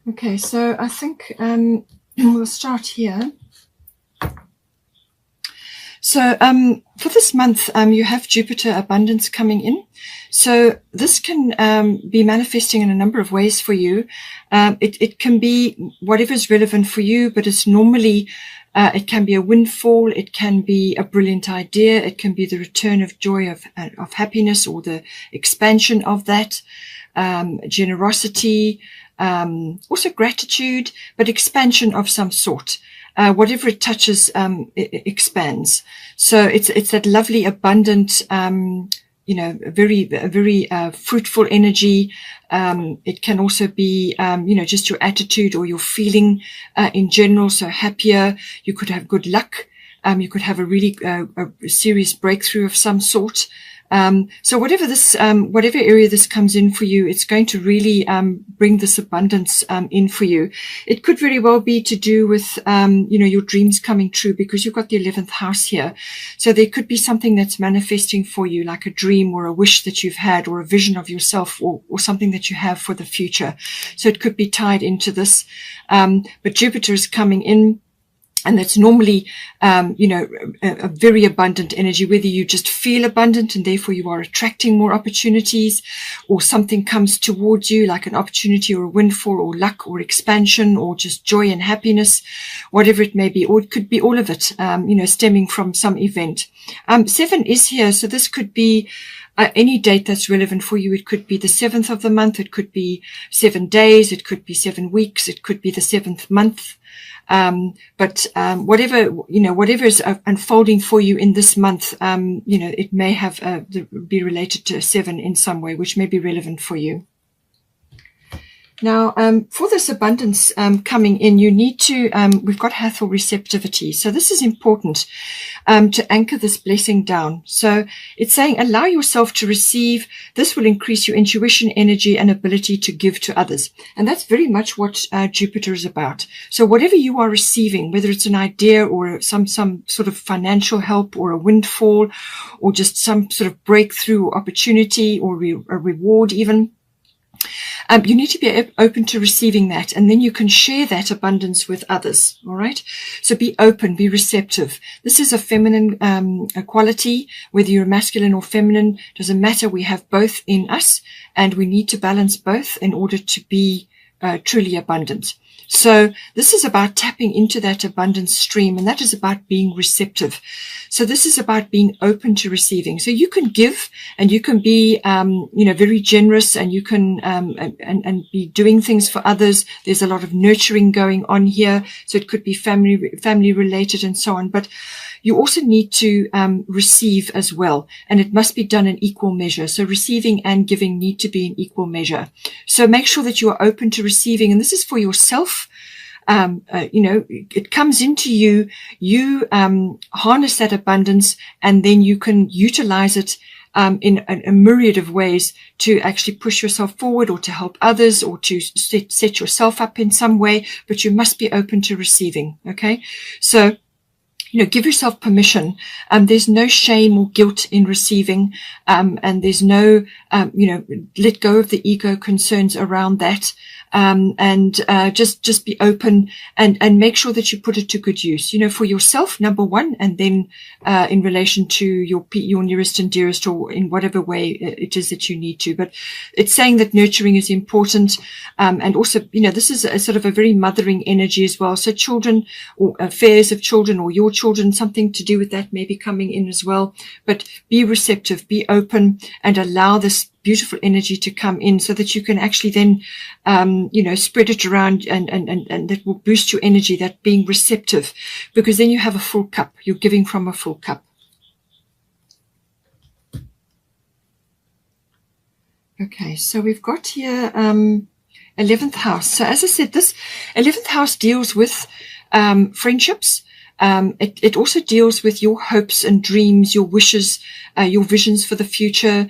Okay, so I think we'll start here. So for this month, you have Jupiter abundance coming in. So this can be manifesting in a number of ways for you. It can be whatever is relevant for you, but it's normally, it can be a windfall. It can be a brilliant idea. It can be the return of joy, of happiness, or the expansion of that, generosity, also gratitude, but expansion of some sort. Whatever it touches, it expands. So it's that lovely, abundant, very fruitful energy. It can also be, just your attitude or your feeling in general. So happier. You could have good luck. You could have a really a serious breakthrough of some sort. So whatever area this comes in for you, it's going to really bring this abundance in for you. It could very well be to do with your dreams coming true, because you've got the 11th house here. So there could be something that's manifesting for you, like a dream or a wish that you've had, or a vision of yourself, or something that you have for the future. So it could be tied into this. But Jupiter is coming in. And that's normally, a very abundant energy, whether you just feel abundant and therefore you are attracting more opportunities, or something comes towards you like an opportunity or a windfall or luck or expansion or just joy and happiness, whatever it may be, or it could be all of it, stemming from some event. 7 is here. So this could be any date that's relevant for you. It could be the 7th of the month. It could be 7 days. It could be 7 weeks. It could be the 7th month. But whatever is unfolding for you in this month, it may have be related to 7 in some way, which may be relevant for you. Now, for this abundance coming in, you need to, we've got Hathor receptivity. So this is important to anchor this blessing down. So it's saying, allow yourself to receive. This will increase your intuition, energy, and ability to give to others. And that's very much what Jupiter is about. So whatever you are receiving, whether it's an idea or some sort of financial help or a windfall or just some sort of breakthrough or opportunity or a reward even, you need to be open to receiving that, and then you can share that abundance with others. All right. So be open, be receptive. This is a feminine quality, whether you're masculine or feminine, doesn't matter. We have both in us, and we need to balance both in order to be truly abundant. So this is about tapping into that abundance stream, and that is about being receptive. So this is about being open to receiving. So you can give, and you can be, very generous, and you can, and be doing things for others. There's a lot of nurturing going on here. So it could be family related and so on, but you also need to receive as well, and it must be done in equal measure. So receiving and giving need to be in equal measure. So make sure that you are open to receiving, and this is for yourself. It comes into you. You harness that abundance, and then you can utilize it in a myriad of ways to actually push yourself forward, or to help others, or to set yourself up in some way. But you must be open to receiving. Okay, so give yourself permission. There's no shame or guilt in receiving. And there's no, let go of the ego concerns around that. Just be open and make sure that you put it to good use, for yourself, number one, and then, in relation to your nearest and dearest, or in whatever way it is that you need to. But it's saying that nurturing is important. And also, this is a sort of a very mothering energy as well. So children, or affairs of children, or your children, something to do with that may be coming in as well. But be receptive, be open, and allow this beautiful energy to come in, so that you can actually then, spread it around, and that will boost your energy, that being receptive, because then you have a full cup. You're giving from a full cup. Okay, so we've got here 11th house. So as I said, this 11th house deals with friendships. It also deals with your hopes and dreams, your wishes, your visions for the future,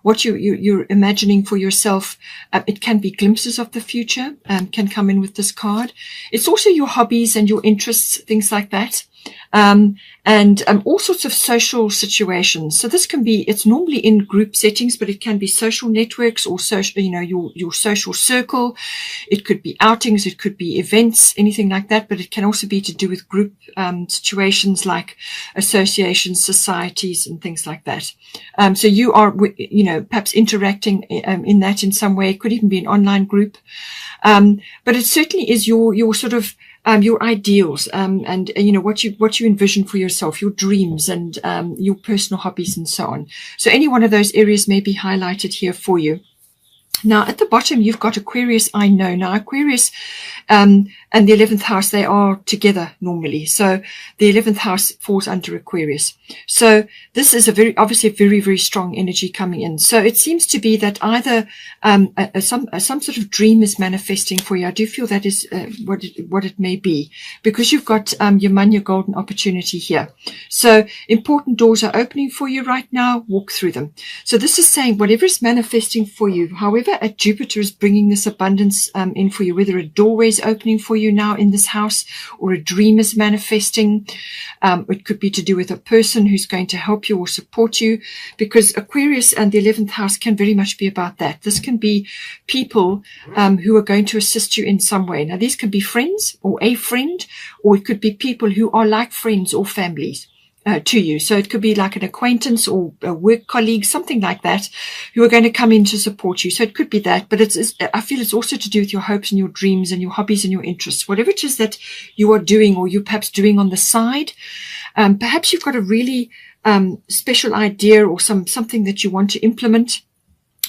what you're imagining for yourself. It can be glimpses of the future, can come in with this card. It's also your hobbies and your interests, things like that. and all sorts of social situations. So this can be, it's normally in group settings, but it can be social networks or social, your social circle. It could be outings, it could be events, anything like that, but it can also be to do with group situations like associations, societies, and things like that. So you are, perhaps interacting in that in some way. It could even be an online group. But it certainly is your sort of your ideals, and what you envision for yourself, your dreams, and your personal hobbies, and so on. So any one of those areas may be highlighted here for you. Now, at the bottom, you've got Aquarius, I know. Now, Aquarius and the 11th house, they are together normally. So the 11th house falls under Aquarius. So this is obviously a very, very strong energy coming in. So it seems to be that either some sort of dream is manifesting for you. I do feel that is what it may be, because you've got your golden opportunity here. So important doors are opening for you right now. Walk through them. So this is saying whatever is manifesting for you, however, at Jupiter is bringing this abundance in for you, whether a doorway is opening for you now in this house or a dream is manifesting. It could be to do with a person who's going to help you or support you, because Aquarius and the 11th house can very much be about that. This can be people who are going to assist you in some way. Now, these can be friends or a friend, or it could be people who are like friends or families to you. So it could be like an acquaintance or a work colleague, something like that, who are going to come in to support you. So it could be that, but I feel it's also to do with your hopes and your dreams and your hobbies and your interests, whatever it is that you are doing or you're perhaps doing on the side. Perhaps you've got a really special idea or something that you want to implement.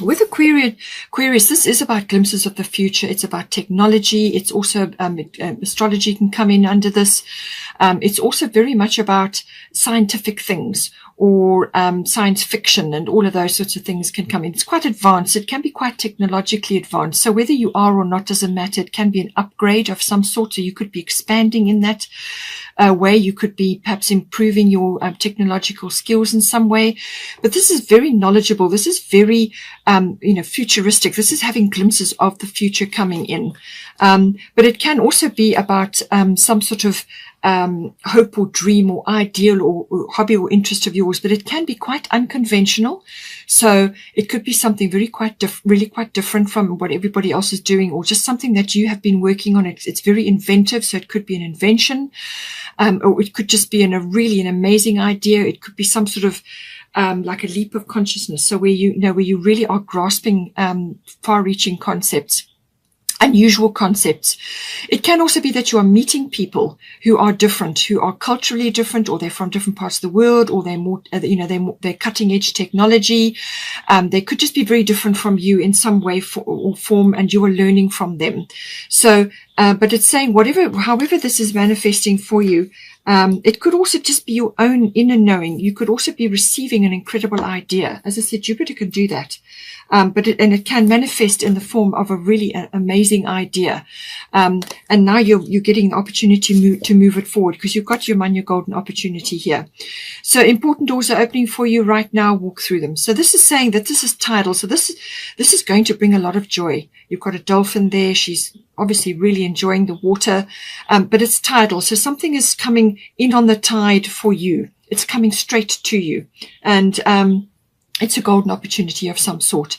With Aquarius, this is about glimpses of the future. It's about technology. It's also astrology can come in under this. It's also very much about scientific things or science fiction, and all of those sorts of things can come in. It's quite advanced. It can be quite technologically advanced. So whether you are or not doesn't matter. It can be an upgrade of some sort. So you could be expanding in that way. You could be perhaps improving your technological skills in some way. But this is very knowledgeable. This is very futuristic. This is having glimpses of the future coming in. But it can also be about some sort of hope or dream or ideal or hobby or interest of yours, but it can be quite unconventional. So it could be something really quite different from what everybody else is doing, or just something that you have been working on. It's very inventive. So it could be an invention, or it could just be an amazing idea. It could be some sort of like a leap of consciousness. So where you really are grasping far-reaching concepts, unusual concepts. It can also be that you are meeting people who are different, who are culturally different, or they're from different parts of the world, or they're more, they're cutting edge technology. They could just be very different from you in some way or form, and you are learning from them. So, but it's saying however this is manifesting for you, it could also just be your own inner knowing. You could also be receiving an incredible idea. As I said, Jupiter can do that. But it can manifest in the form of a really amazing idea. And now you're getting the opportunity to move it forward, because you've got your golden opportunity here. So important doors are opening for you right now. Walk through them. So this is saying that this is tidal. So this is going to bring a lot of joy. You've got a dolphin there. She's obviously really enjoying the water. But it's tidal. So something is coming in on the tide for you. It's coming straight to you. And, it's a golden opportunity of some sort.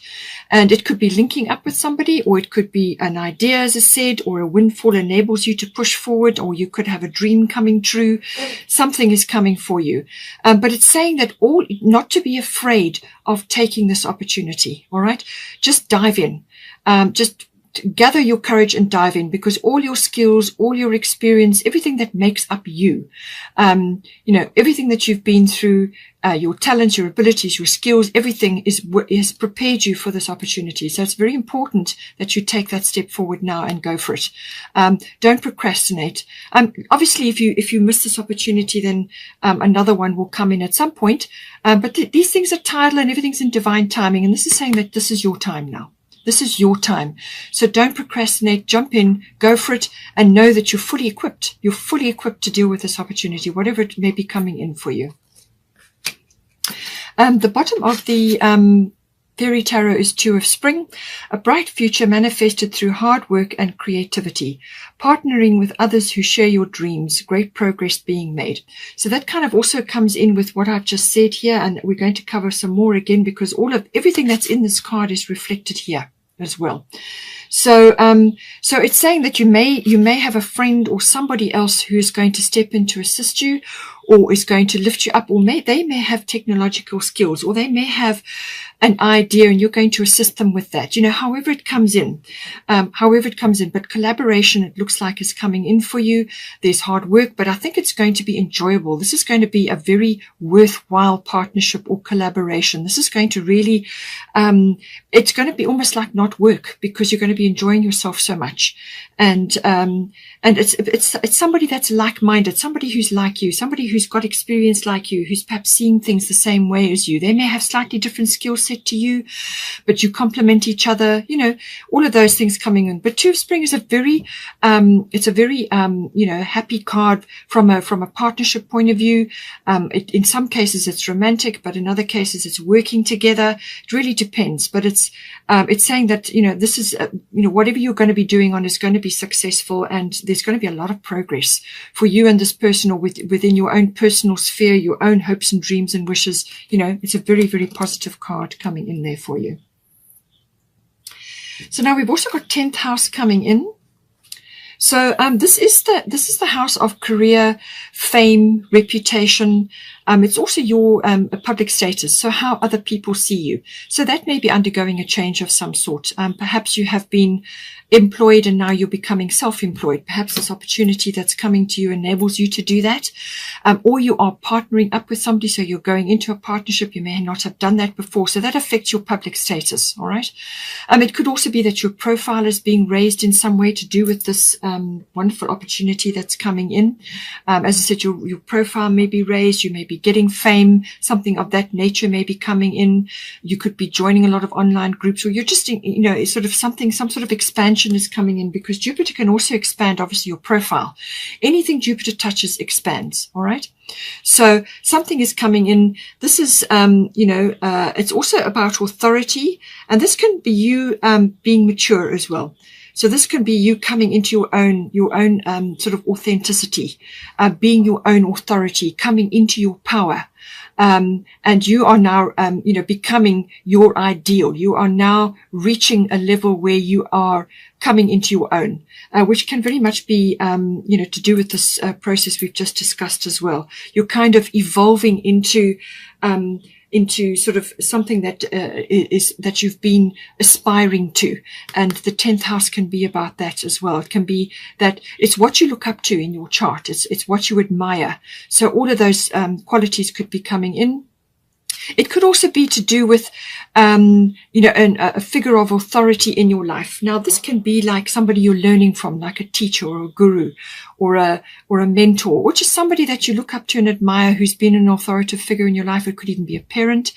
And it could be linking up with somebody, or it could be an idea, as I said, or a windfall enables you to push forward, or you could have a dream coming true. Something is coming for you. But it's saying that not to be afraid of taking this opportunity. All right. Just dive in. Just gather your courage and dive in, because all your skills, all your experience, everything that makes up you, everything that you've been through, your talents, your abilities, your skills, everything has prepared you for this opportunity. So it's very important that you take that step forward now and go for it. Don't procrastinate. Obviously, if you miss this opportunity, then another one will come in at some point. But these things are tidal, and everything's in divine timing. And this is saying that this is your time now. This is your time. So don't procrastinate, jump in, go for it, and know that you're fully equipped. You're fully equipped to deal with this opportunity, whatever it may be coming in for you. The bottom of the Fairy Tarot is 2 of Spring, a bright future manifested through hard work and creativity, partnering with others who share your dreams, great progress being made. So that kind of also comes in with what I've just said here, and we're going to cover some more again because everything that's in this card is reflected here as well. So so it's saying that you may have a friend or somebody else who is going to step in to assist you, or is going to lift you up, or they may have technological skills, or they may have an idea and you're going to assist them with that, however it comes in. But collaboration, it looks like, is coming in for you. There's hard work, but I think it's going to be enjoyable. This is going to be a very worthwhile partnership or collaboration. This is going to really, it's going to be almost like not work, because you're going to be enjoying yourself so much. And it's somebody that's like-minded, somebody who's like you, somebody who's got experience like you, who's perhaps seeing things the same way as you. They may have slightly different skill set to you, but you complement each other, all of those things coming in. But 2 of Spring is a very, happy card from a partnership point of view. In some cases it's romantic, but in other cases it's working together. It really depends, but it's saying that, this is, whatever you're going to be doing on is going to be successful, and there's going to be a lot of progress for you and this person, or within your own personal sphere, your own hopes and dreams and wishes. It's a very, very positive card coming in there for you. So now we've also got 10th house coming in. So this is the house of career, fame, reputation. It's also your public status, so how other people see you. So that may be undergoing a change of some sort. Perhaps you have been employed and now you're becoming self-employed. Perhaps this opportunity that's coming to you enables you to do that. Or you are partnering up with somebody, so you're going into a partnership. You may not have done that before, so that affects your public status, all right? It could also be that your profile is being raised in some way to do with this wonderful opportunity that's coming in. As I said, your profile may be raised, you may be getting fame, something of that nature may be coming in. You could be joining a lot of online groups, or you're just, some sort of expansion is coming in, because Jupiter can also expand, obviously, your profile. Anything Jupiter touches expands, all right? So something is coming in. This is, it's also about authority, and this can be you being mature as well. So this can be you coming into your own sort of authenticity, being your own authority, coming into your power. And you are now, becoming your ideal. You are now reaching a level where you are coming into your own, which can very much be, to do with this process we've just discussed as well. You're kind of evolving into sort of something that that you've been aspiring to. And the 10th house can be about that as well. It can be that it's what you look up to in your chart. It's what you admire. So all of those qualities could be coming in. It could also be to do with, a figure of authority in your life. Now, this can be like somebody you're learning from, like a teacher or a guru or a mentor, or just somebody that you look up to and admire who's been an authoritative figure in your life. It could even be a parent.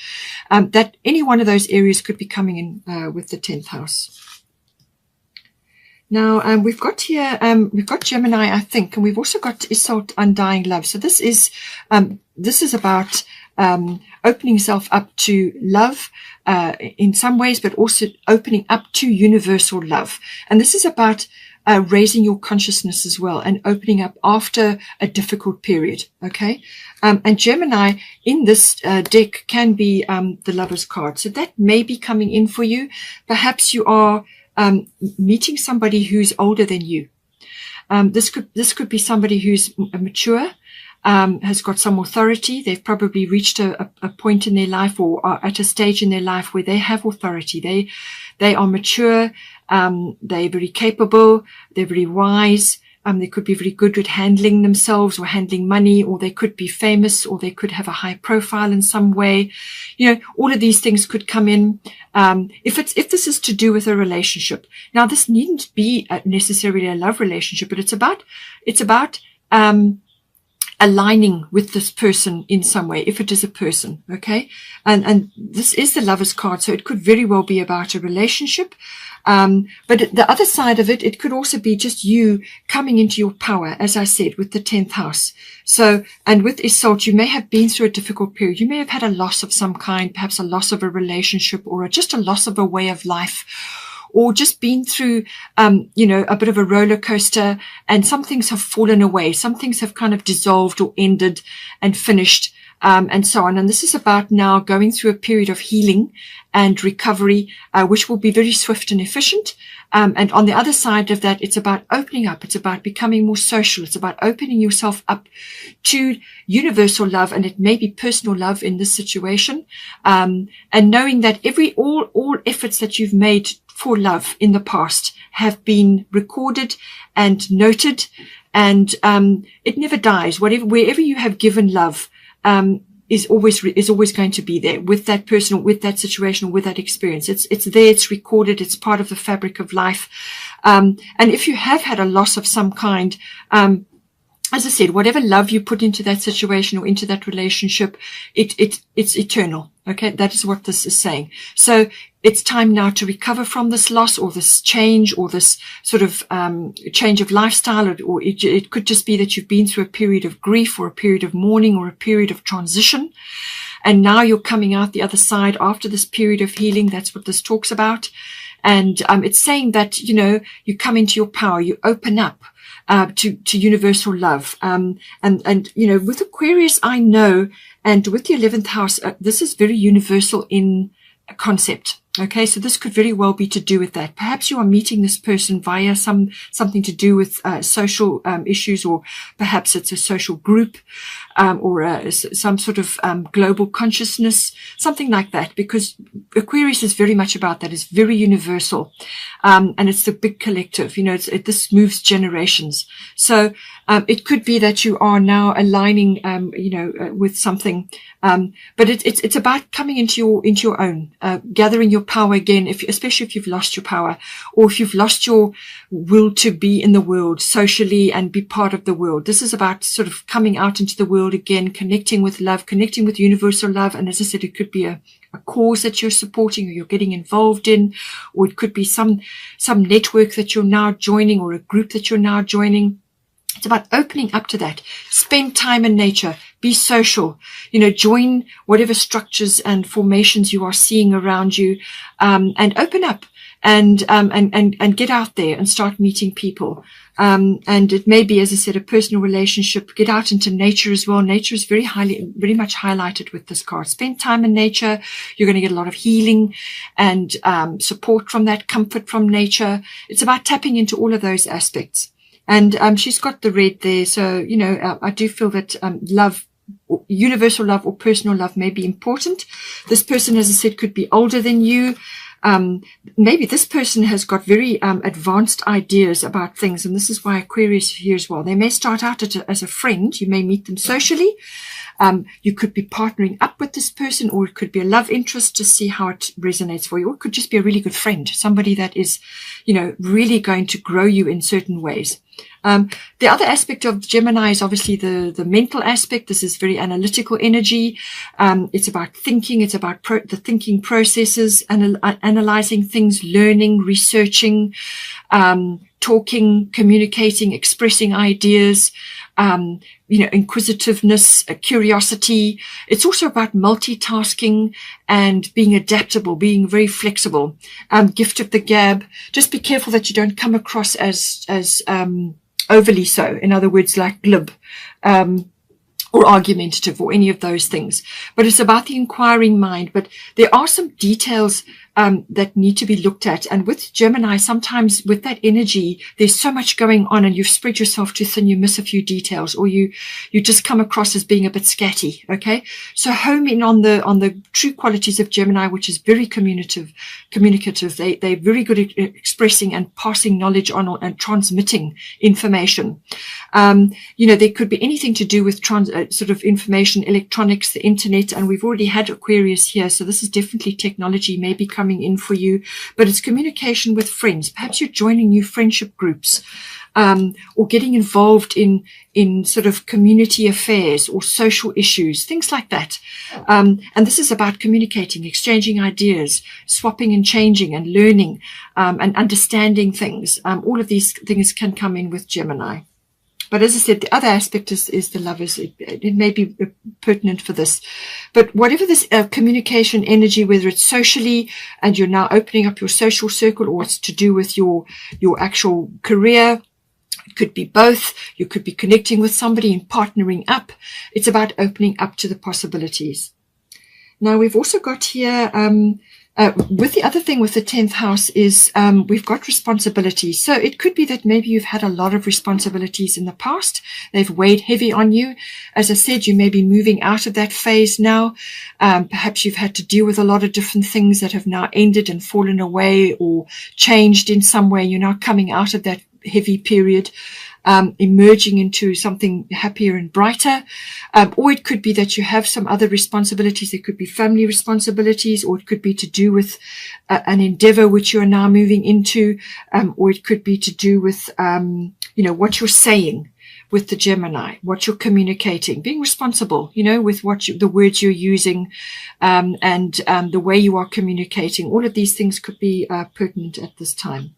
That any one of those areas could be coming in with the 10th house. Now, we've got here, we've got Gemini, I think, and we've also got Isolde, Undying Love. So this is about opening yourself up to love in some ways, but also opening up to universal love. And this is about raising your consciousness as well, and opening up after a difficult period. Okay. And Gemini in this deck can be the Lover's card. So that may be coming in for you. Perhaps you are meeting somebody who's older than you. This could be somebody who's mature, has got some authority. They've probably reached a point in their life, or are at a stage in their life where they have authority. They are mature. They're very capable. They're very wise. They could be very good at handling themselves or handling money, or they could be famous, or they could have a high profile in some way. All of these things could come in. If this is to do with a relationship. Now, this needn't be necessarily a love relationship, but it's about aligning with this person in some way, if it is a person, okay? And this is the Lover's card, so it could very well be about a relationship. But the other side of it, it could also be just you coming into your power, as I said, with the 10th house. So, and with Isolde, you may have been through a difficult period. You may have had a loss of some kind, perhaps a loss of a relationship, or just a loss of a way of life, or just been through, a bit of a roller coaster, and some things have fallen away. Some things have kind of dissolved or ended and finished, and so on. And this is about now going through a period of healing and recovery, which will be very swift and efficient. And on the other side of that, it's about opening up. It's about becoming more social. It's about opening yourself up to universal love, and it may be personal love in this situation. And knowing that all efforts that you've made for love in the past have been recorded and noted, and it never dies. Wherever you have given love, is always going to be there with that person, or with that situation, or with that experience. It's there, it's recorded, it's part of the fabric of life. And if you have had a loss of some kind, as I said, whatever love you put into that situation or into that relationship, it's eternal. Okay, that is what this is saying. So it's time now to recover from this loss, or this change, or this sort of change of lifestyle, or it could just be that you've been through a period of grief, or a period of mourning, or a period of transition, and now you're coming out the other side after this period of healing. That's what this talks about. And it's saying that, you come into your power, you open up to universal love. And with Aquarius, I know, and with the 11th house, this is very universal in concept. Okay, so this could very well be to do with that. Perhaps you are meeting this person via something to do with social issues, or perhaps it's a social group, or some sort of global consciousness, something like that, because Aquarius is very much about that. It's very universal, and it's the big collective. This moves generations. So it could be that you are now aligning, with something, but it's about coming into your own, gathering your power again, especially if you've lost your power, or if you've lost your will to be in the world socially and be part of the world. This is about sort of coming out into the world again, connecting with love, connecting with universal love. And as I said, it could be a cause that you're supporting, or you're getting involved in, or it could be some network that you're now joining, or a group that you're now joining. It's about opening up to that. Spend time in nature. Be social. Join whatever structures and formations you are seeing around you, and open up and get out there and start meeting people. And it may be, as I said, a personal relationship. Get out into nature as well. Nature is very much highlighted with this card. Spend time in nature. You're going to get a lot of healing and support from that, comfort from nature. It's about tapping into all of those aspects. And she's got the red there. So, I do feel that love, universal love or personal love may be important. This person, as I said, could be older than you. Maybe this person has got very advanced ideas about things. And this is why Aquarius is here as well. They may start out as a friend. You may meet them socially. You could be partnering up with this person, or it could be a love interest to see how it resonates for you. Or it could just be a really good friend, somebody that is, really going to grow you in certain ways. The other aspect of Gemini is obviously the mental aspect. This is very analytical energy. It's about thinking. It's about the thinking processes, analyzing things, learning, researching, talking, communicating, expressing ideas, inquisitiveness, curiosity. It's also about multitasking and being adaptable, being very flexible. Gift of the gab. Just be careful that you don't come across as overly so. In other words, like glib, or argumentative, or any of those things. But it's about the inquiring mind. But there are some details that need to be looked at. And with Gemini, sometimes with that energy, there's so much going on, and you've spread yourself too thin, you miss a few details, or you just come across as being a bit scatty. Okay. So home in on the true qualities of Gemini, which is very communicative. They're very good at expressing and passing knowledge on and transmitting information. There could be anything to do with sort of information, electronics, the internet, and we've already had Aquarius here. So this is definitely technology, maybe coming in for you, but it's communication with friends. Perhaps you're joining new friendship groups. or getting involved in sort of community affairs or social issues, things like that. And this is about communicating, exchanging ideas, swapping and changing and learning, and understanding things. All of these things can come in with Gemini. But as I said, the other aspect is the lovers. It may be pertinent for this. But whatever this communication energy, whether it's socially and you're now opening up your social circle, or it's to do with your actual career, it could be both. You could be connecting with somebody and partnering up. It's about opening up to the possibilities. Now, we've also got here, with the other thing with the 10th house is we've got responsibilities. So it could be that maybe you've had a lot of responsibilities in the past. They've weighed heavy on you. As I said, you may be moving out of that phase now. Perhaps you've had to deal with a lot of different things that have now ended and fallen away or changed in some way. You're now coming out of that heavy period, emerging into something happier and brighter. Or it could be that you have some other responsibilities. It could be family responsibilities, or it could be to do with an endeavor which you are now moving into, or it could be to do with, what you're saying with the Gemini, what you're communicating, being responsible, with the words you're using, and the way you are communicating. All of these things could be pertinent at this time.